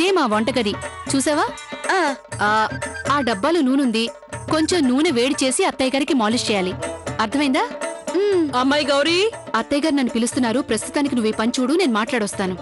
ఇదే మా వంటగది చూసావా? ఆ డబ్బాలో నూనెంది. కొంచెం నూనె వేడి చేసి అత్తయ్య గారికి మాలిష్ చేయాలి. అర్థమైందా? అమ్మాయి గౌరీ, అత్తయ్య గారు నన్ను పిలుస్తున్నారు. ప్రస్తుతానికి నువ్వు ఈ పని చూడు, నేను మాట్లాడొస్తాను.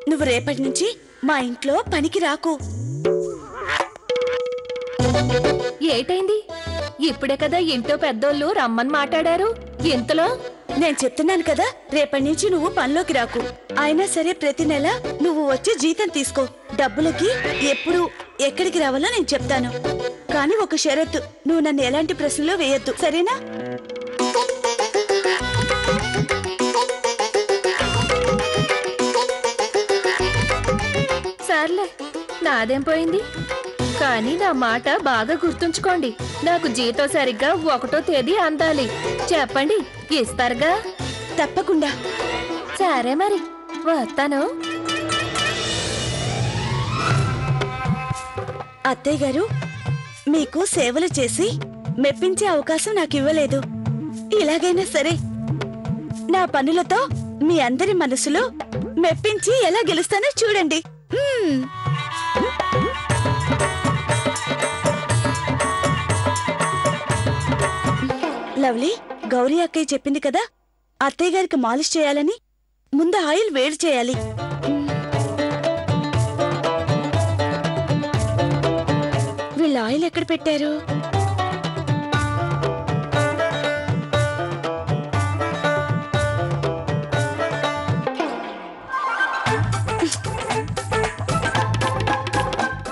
నువ్వు రేపటి నుంచి మా ఇంట్లో పనికి రాకు. ఏటైంది? ఇప్పుడే కదా ఇంట్లో పెద్దోళ్ళు రమ్మని మాట్లాడారు. ఇంతలో నేను చెప్తున్నాను కదా, రేపటి నుంచి నువ్వు పనిలోకి రాకు. అయినా సరే ప్రతి నెల నువ్వు వచ్చి జీతం తీసుకో. డబ్బులకి ఎప్పుడు ఎక్కడికి రావాలో నేను చెప్తాను. కానీ ఒక షరతు, నువ్వు నన్ను ఎలాంటి ప్రశ్నలో వేయొద్దు, సరేనా? సర్లే, నాదేం పోయింది. కానీ నా మాట బాగా గుర్తుంచుకోండి. నాకు జీతం సరిగ్గా 1వ తేదీ అందాలి. చెప్పండి, ఇస్తారుగా? తప్పకుండా. సరే మరి, వస్తాను. అత్తయ్య గారు, మీకు సేవలు చేసి మెప్పించే అవకాశం నాకు ఇవ్వలేదు. ఇలాగైనా సరే నా పనులతో మీ అందరి మనసులో మెప్పించి ఎలా గెలుస్తానో చూడండి. లవ్లీ, గౌరీ అక్కయ్య చెప్పింది కదా అత్తయ్య గారికి మాలిష్ చేయాలని. ముందు ఆయిల్ వేడి చేయాలి. వీళ్ళు ఆయిల్ ఎక్కడ పెట్టారు?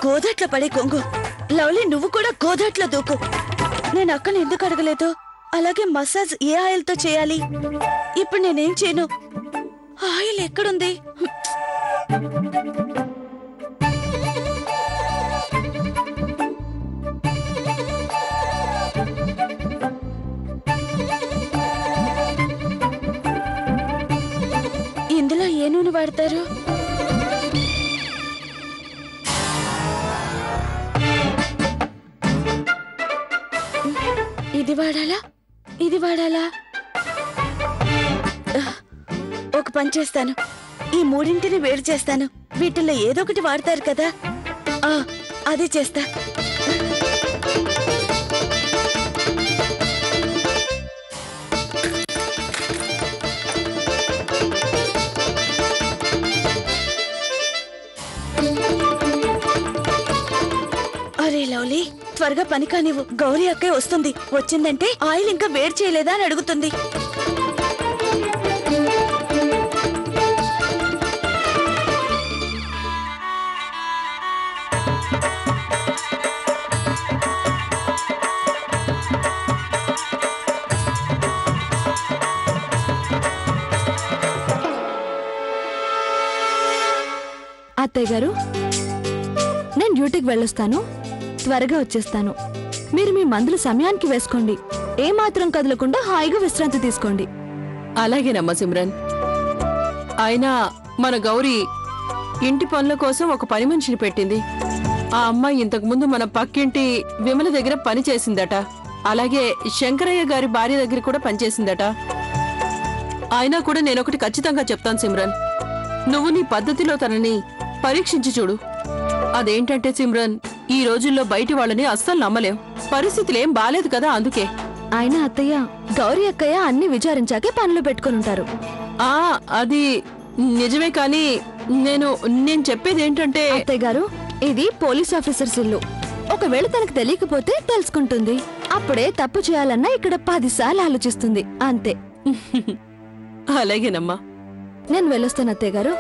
గోదాట్లో పడే కొంగు. లవ్లీ, నువ్వు కూడా గోదాట్లో దూకు. నేను అక్కని ఎందుకు అడగలేదు? అలాగే మసాజ్ ఏ ఆయిల్ తో చేయాలి? ఇప్పుడు నేనేం చేయను? ఆయిల్ ఎక్కడుంది? ఇందులో ఏ నూనె వాడతారు? ఇది వాడాలా, ఇది వాడాలా? ఒక పని చేస్తాను, ఈ మూడింటిని వేడి చేస్తాను. వీటిల్లో ఏదో ఒకటి వాడతారు కదా, అదే చేస్తా. అరే లవ్లీ, త్వరగా పని కానివ్వు. గౌరీ అక్కయ్య వస్తుంది. వచ్చిందంటే ఆయిల్ ఇంకా వేడి చేయలేదా అని అడుగుతుంది. అత్తయ్య గారు, నేను డ్యూటీకి వెళ్ళొస్తాను. త్వరగా వచ్చేస్తాను. మీరు మీ మందులు సమయానికి వేసుకోండి. ఏమాత్రం కదలకుండా హాయిగా విశ్రాంతి తీసుకోండి. అలాగేనమ్మా సిమ్రన్. అయినా మన గౌరీ ఇంటి పనుల కోసం ఒక పని మనిషిని పెట్టింది. ఆ అమ్మాయి ఇంతకుముందు మన పక్కింటి విమల దగ్గర పని చేసిందట. అలాగే శంకరయ్య గారి భార్య దగ్గర కూడా పనిచేసిందట. అయినా కూడా నేనొకటి ఖచ్చితంగా చెప్తాను సిమ్రన్, నువ్వు నీ పద్ధతిలో తనని పరీక్షించి చూడు. అదేంటంటే సిమ్రన్, ఈ రోజుల్లో బయటి వాళ్ళని అస్సలు నమ్మలేం. పరిస్థితులేం బాలేదు కదా, అందుకే. అయినా అత్తయ్య, గౌరీ అక్కయ్య అన్ని విచారించాకే పనులు పెట్టుకుని ఉంటారు. అది నిజమే, కానీ నేను చెప్పేది ఏంటంటే అత్తయ్య గారు, ఇది పోలీస్ ఆఫీసర్స్ ఇల్లు. ఒకవేళ తనకు తెలియకపోతే తెలుసుకుంటుంది. అప్పుడే తప్పు చేయాలన్నా ఇక్కడ 10 సార్లు ఆలోచిస్తుంది, అంతే. అలాగేనమ్మా, నేను వెళ్ళొస్తాను అత్తయ్య గారు.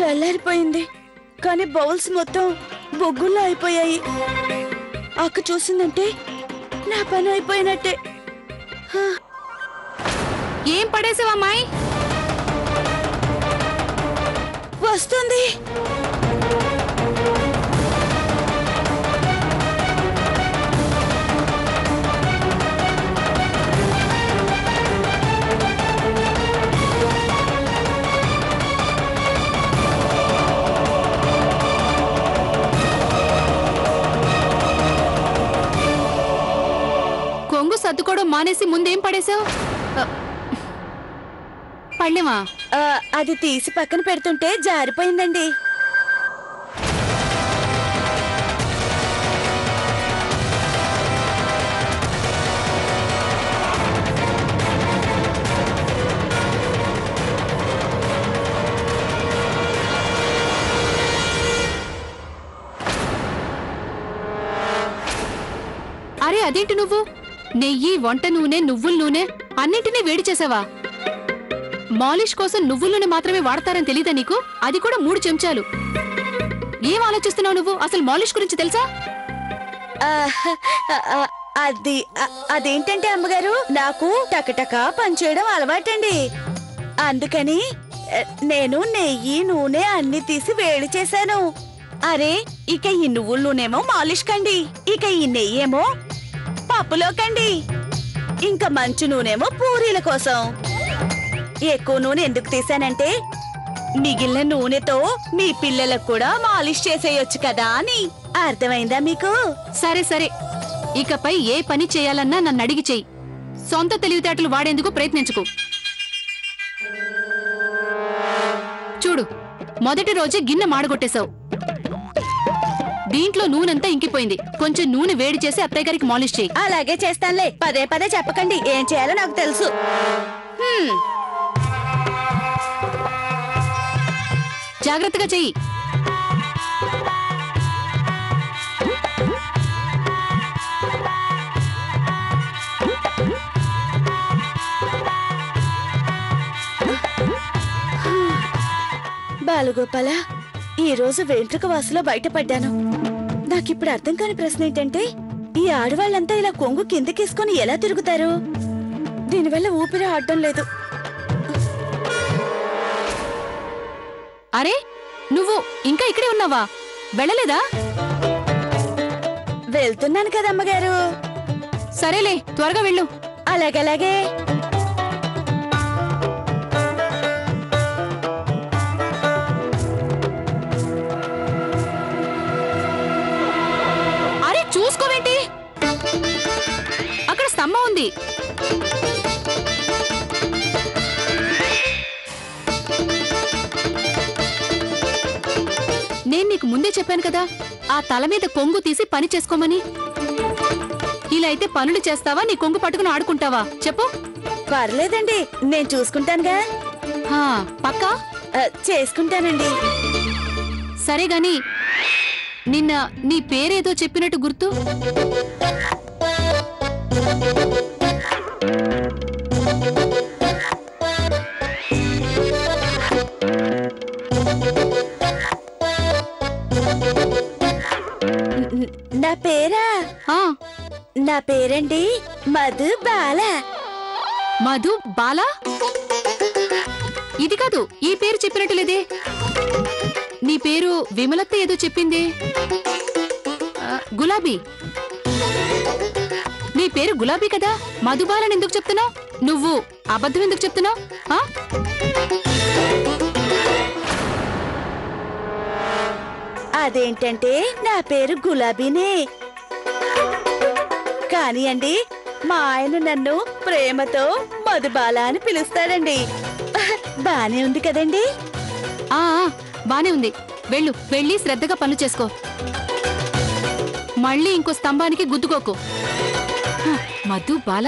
తెల్లారిపోయింది, కానీ బౌల్స్ మొత్తం బొగ్గుల్లో అయిపోయాయి. అక్క చూసిందంటే నా పని అయిపోయినట్టే. ఏం పడేసావా అమ్మాయి? వస్తుంది. కొంగు సర్దుకోవడం మానేసి ముందేం పడేసావు? పళ్ళెమా? అది తీసి పక్కన పెడుతుంటే జారిపోయిందండి. అరే అదేంటి నువ్వు నెయ్యి, వంట నూనె, నువ్వుల నూనె అన్నింటినీ వేడి చేసావా? మాలిష్ కోసం నువ్వుల నూనె మాత్రమే వాడతారని తెలీదా నీకు? అది కూడా 3 చెంచాలు. ఏం ఆలోచిస్తున్నావు నువ్వు? అసలు మాలిష్ గురించి తెలుసా? అదేంటంటే అమ్మగారు, నాకు టకటకా పనిచేయడం అలవాటండి. అందుకని నేను నెయ్యి, నూనె అన్ని తీసి వేడి చేశాను. అరే, ఇక ఈ నువ్వుల నూనెమో మాలిష్ కండి, ఇక ఈ నెయ్యేమో పప్పులోకండి, ఇంకా మంచు నూనెమో పూరీల కోసం. ఎక్కువ నూనె ఎందుకు తీసానంటే మిగిలిన నూనెతో మీ పిల్లలకు కూడా మాలిష్ చేసేయొచ్చు కదా అని. అర్థమైందా మీకు? సరే సరే, ఇకపై ఏ పని చేయాలన్నా నన్ను అడిగి చెయ్యి. సొంత తెలివితేటలు వాడేందుకు ప్రయత్నించుకో. చూడు, మొదటి రోజే గిన్నె మాడగొట్టేశావు. దీంట్లో నూనెంతా ఇంకిపోయింది. కొంచెం నూనె వేడి చేసి అత్తయ్య గారికి మాలిష్ చేయి. అలాగే చేస్తానులే, పదే పదే చెప్పకండి, ఏం చేయాలో నాకు తెలుసు. జాగ్రత్తగా చెయ్యి. బాలగోపాల, ఈ రోజు వెంట్రుక వాసులో బయటపడ్డాను. నాకిప్పుడు అర్థం కాని ప్రశ్న ఏంటంటే, ఈ ఆడవాళ్ళంతా ఇలా కొంగు కిందకేసుకొని ఎలా తిరుగుతారు? దీనివల్ల ఊపిరి ఆడడం లేదు. అరే, నువ్వు ఇంకా ఇక్కడే ఉన్నావా? వెళ్ళలేదా? వెళ్తున్నాను కదా అమ్మగారు. సరేలే, త్వరగా వెళ్ళు. అలాగలాగే. అరే చూసుకోవేంటి? అక్కడ స్తంభం ఉంది. నేను నీకు ముందే చెప్పాను కదా, ఆ తల మీద కొంగు తీసి పని చేసుకోమని. ఇలా అయితే పనులు చేస్తావా, నీ కొంగు పట్టుకుని ఆడుకుంటావా చెప్పు? పర్లేదండి, నేను చూసుకుంటానుగా. పక్కా చేసుకుంటానండి. సరే గాని, నిన్న నీ పేరేదో చెప్పినట్టు గుర్తు. నా పేరా? నా పేరండి మధు బాల. మధు బాల? ఇది కాదు, ఈ పేరు చెప్పినట్టు లేదే. నీ పేరు విమలత్త ఏదో చెప్పింది. గులాబీ. నీ పేరు గులాబీ కదా, మధుబాలని ఎందుకు చెప్తున్నావు? నువ్వు అబద్ధం ఎందుకు చెప్తున్నావు? అదేంటంటే నా పేరు గులాబీనే, కానీ అండి మా ఆయన నన్ను ప్రేమతో మధుబాల అని పిలుస్తాడండి. బానే ఉంది కదండి? బానే ఉంది. వెళ్ళు, వెళ్ళి శ్రద్ధగా పనులు చేసుకో. మళ్ళీ ఇంకో స్తంభానికి గుద్దుకోకు. మధు బాల.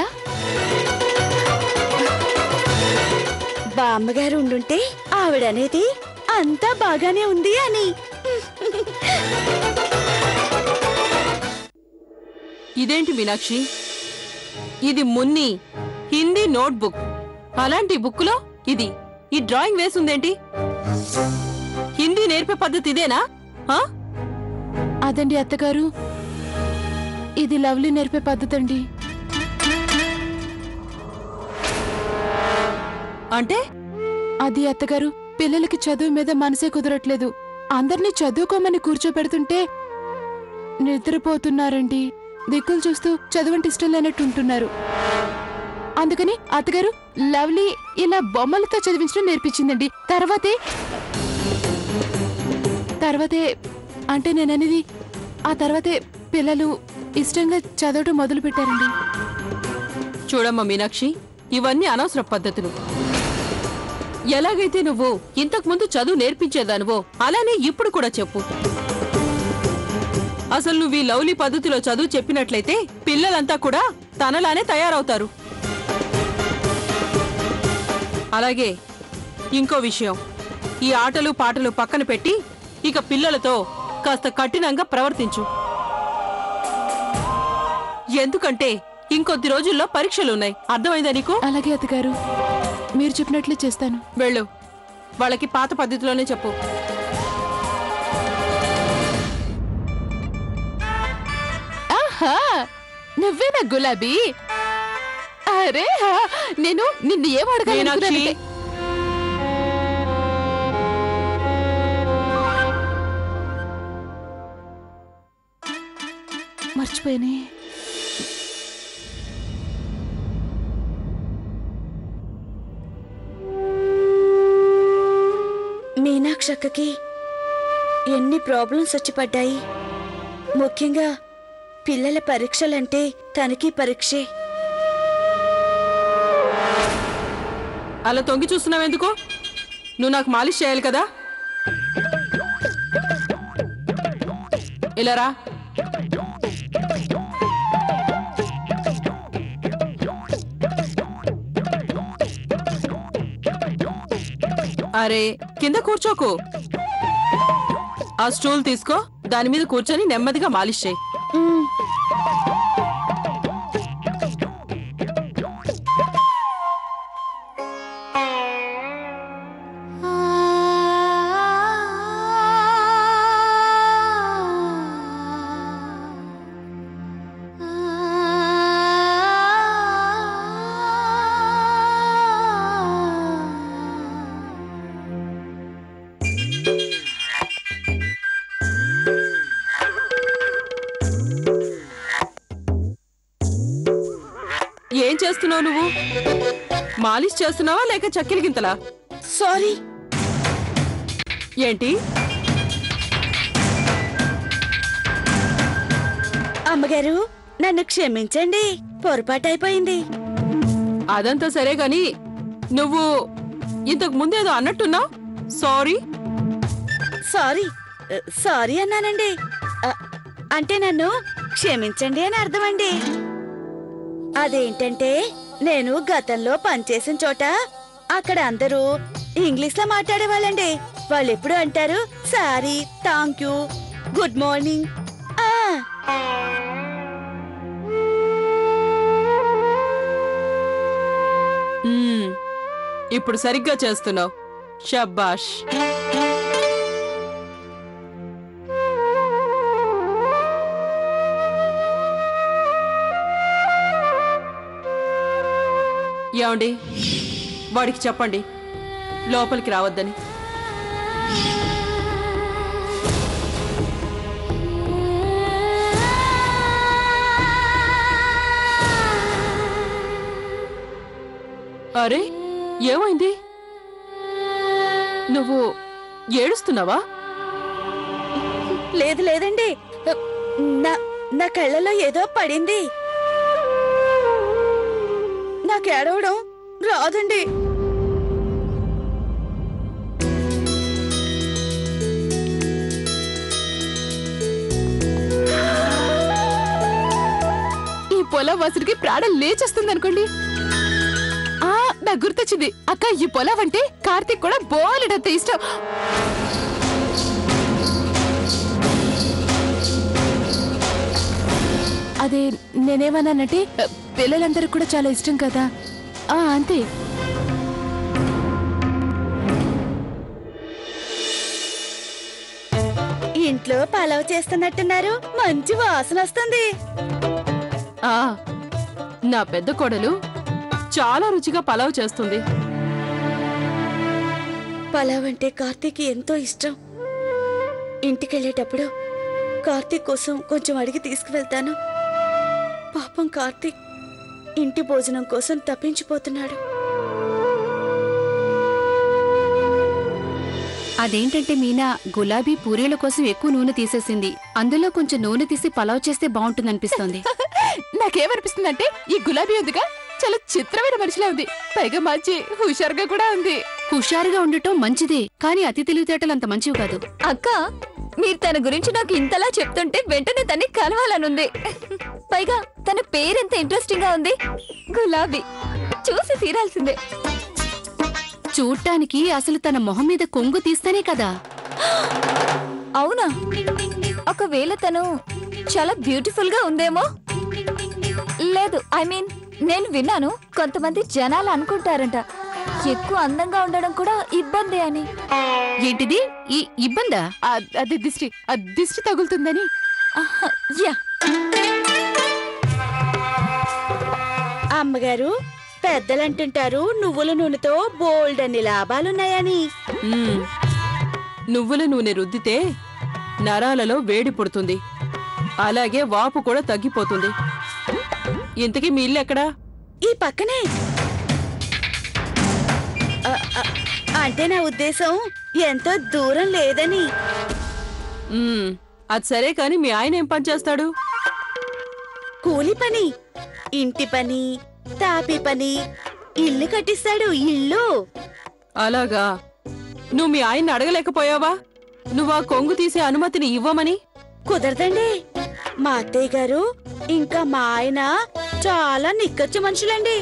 బామ్మగారు ఉండుంటే ఆవిడనేది అంతా బాగానే ఉంది అని. ఇదేంటి మీనాక్షి, ఇది మున్ని హిందీ నోట్బుక్. అలాంటి బుక్ లో ఈ డ్రాయింగ్ వేసుందేంటి? హిందీ నేర్పే పద్ధతి ఇదేనా? ఆ? అదండి అత్తగారు, ఇది లవ్లీ నేర్పే పద్ధతి అండి. అంటే అది అత్తగారు, పిల్లలకి చదువు మీద మనసే కుదరట్లేదు. అందర్నీ చదువుకోమని కూర్చోపెడుతుంటే నిద్రపోతున్నారండి. దిక్కులు చూస్తూ చదువంటే ఇష్టం లేనట్టు ఉంటున్నారు. అందుకని అత్తగారు లవ్లీ ఇలా బొమ్మలతో చదివించడం నేర్పించిందండి. తర్వాతే అంటే నేననేది ఆ తర్వాతే పిల్లలు ఇష్టంగా చదవటం మొదలు పెట్టారండి. చూడమ్మా మీనాక్షి, ఇవన్నీ అనవసర పద్ధతులు. ఎలాగైతే నువ్వు ఇంతకు ముందు చదువు నేర్పించేదానువో అలానే ఇప్పుడు కూడా చెప్పు. అసలు నువ్వు ఈ లవ్లీ పద్ధతిలో చదువు చెప్పినట్లయితే పిల్లలంతా కూడా తనలానే తయారవుతారు. అలాగే ఇంకో విషయం, ఈ ఆటలు పాటలు పక్కన పెట్టి ఇక పిల్లలతో కాస్త కఠినంగా ప్రవర్తించు. ఎందుకంటే ఇంకొద్ది రోజుల్లో పరీక్షలున్నాయి. అర్థమైందా నీకు? అలాగే అత్తగారు, మీరు చెప్పినట్లే చేస్తాను. వెళ్ళు, వాళ్ళకి పాత పద్ధతిలోనే చెప్పు. ఆహా, నువ్వేనా గులాబీ? అరే నేను నిన్ను ఏం అడగాలి? మర్చిపోయానే. మీనాక్షక్కకి ఎన్ని ప్రాబ్లమ్స్ వచ్చి పడ్డాయి. ముఖ్యంగా పిల్లల పరీక్షలంటే తనకి పరీక్షే. అలా తొంగి చూస్తున్నావెందుకు? నువ్వు నాకు మాలిష్ చేయాలి కదా. ఇలా రా. అరే కింద కూర్చోకు, ఆ స్టూల్ తీసుకో, దాని మీద కూర్చొని నెమ్మదిగా మాలిష్ చేయి. ఏం చేస్తున్నావు నువ్వు? మాలిష్ చేస్తున్నావా లేక చక్కెర గింతలా? సారీ. ఏంటి? అమ్మగారు నన్ను క్షమించండి, పొరపాటు అయిపోయింది. అదంతా సరే గాని నువ్వు ఇంతకు ముందేదో అన్నట్టున్నావు. సారీ. సారీ సారీ అన్నానండి. అంటే నన్ను క్షమించండి అని అర్థమండి. అదేంటంటే నేను గతంలో పనిచేసిన చోట అక్కడ అందరూ ఇంగ్లీష్ లో మాట్లాడేవాళ్ళండి. వాళ్ళు ఎప్పుడు అంటారు sorry, thank you, good morning. ఇప్పుడు సరిగ్గా చేస్తున్నావు. షబాష్. ఏమండి, వాడికి చెప్పండి లోపలికి రావద్దని. అరే ఏమైంది? నువ్వు ఏడుస్తున్నావా? లేదు లేదండి, నా కళ్ళలో ఏదో పడింది. నాకు ఏడవడం రాదండి. ఈ పొలం వసరికి ప్రాణం లేచేస్తుంది అనుకోండి. నాకు గుర్తొచ్చింది అక్క, ఈ పొలం అంటే కార్తీక్ కూడా బోలెడంత ఇష్టం. అదే నేనేమన్నానంటే పిల్లలందరికి కూడా చాలా ఇష్టం కదా, అంతే. ఇంట్లో పలావ్ చేస్తున్నట్టున్నారు, మంచి వాసన వస్తుంది. ఆ నా పెద్ద కోడలు చాలా రుచిగా పలావ్ చేస్తుంది. పలావ్ అంటే కార్తీక్ ఎంతో ఇష్టం. ఇంటికెళ్ళేటప్పుడు కార్తీక్ కోసం కొంచెం అడిగి తీసుకువెళ్తాను. పాపం కార్తీక్ ఇంటి భోజనం కోసం తప్పించిపోతున్నాడు. అదేంటంటే మీనా గులాబీ పూరీల కోసం ఎక్కువ నూనె తీసేసింది. అందులో కొంచెం నూనె తీసి పలావ్ చేస్తే బాగుంటుందనిపిస్తోంది. నాకేమనిపిస్తుందంటే ఈ గులాబీ ఉందిగా చాలా చిత్రమైన మనిషిలా ఉంది. పైగా మంచి హుషారుగా కూడా ఉంది. హుషారుగా ఉండటం మంచిదే, కానీ అతి తెలివితేటలు అంత మంచివి కాదు. అక్క, మీరు తన గురించి నాకు ఇంతలా చెప్తుంటే వెంటనే తన్ని కలవాలనుంది. పైగా తన పేరెంత ఇంట్రెస్టింగ్ గా ఉంది, గులాబీ. చూసి తీరాల్సిందే. చూడ్డానికి అసలు తన మొహం మీద కొంగు తీస్తేనే కదా. అవునా? ఒకవేళ తను చాలా బ్యూటిఫుల్ గా ఉందేమో. లేదు, ఐ మీన్ నేను విన్నాను కొంతమంది జనాలు అనుకుంటారంట ఎక్కువ అందంగా ఉండడం కూడా ఇబ్బంది అని. ఏంటిది ఈ ఇబ్బందా? అది దిష్టి తగులుతుందని. యా. అమ్మగారు, పెద్దలంటుంటారు నువ్వుల నూనెతో బోల్డ్ అన్ని లాభాలున్నాయని. నువ్వుల నూనె రుద్దితే నరాలలో వేడి పుడుతుంది, అలాగే వాపు కూడా తగ్గిపోతుంది. ఇంతకీ మీ ఇల్లు ఎక్కడా? ఈ పక్కనే. అంటే నా ఉద్దేశం ఎంతో దూరం లేదని. అది సరే కాని మీ ఆయన ఏం పని చేస్తాడు? కూలి పని, ఇంటి పని, తాపి పని, ఇల్లు కట్టిస్తాడు. ఇల్లు. అలాగా? నువ్వు మీ ఆయన్ని అడగలేకపోయావా నువ్వు ఆ కొంగు తీసే అనుమతిని ఇవ్వమని? కుదరదండి. మా అత్తయ్య గారు ఇంకా మా ఆయన చాలా నిక్కచ్చు మనుషులండి.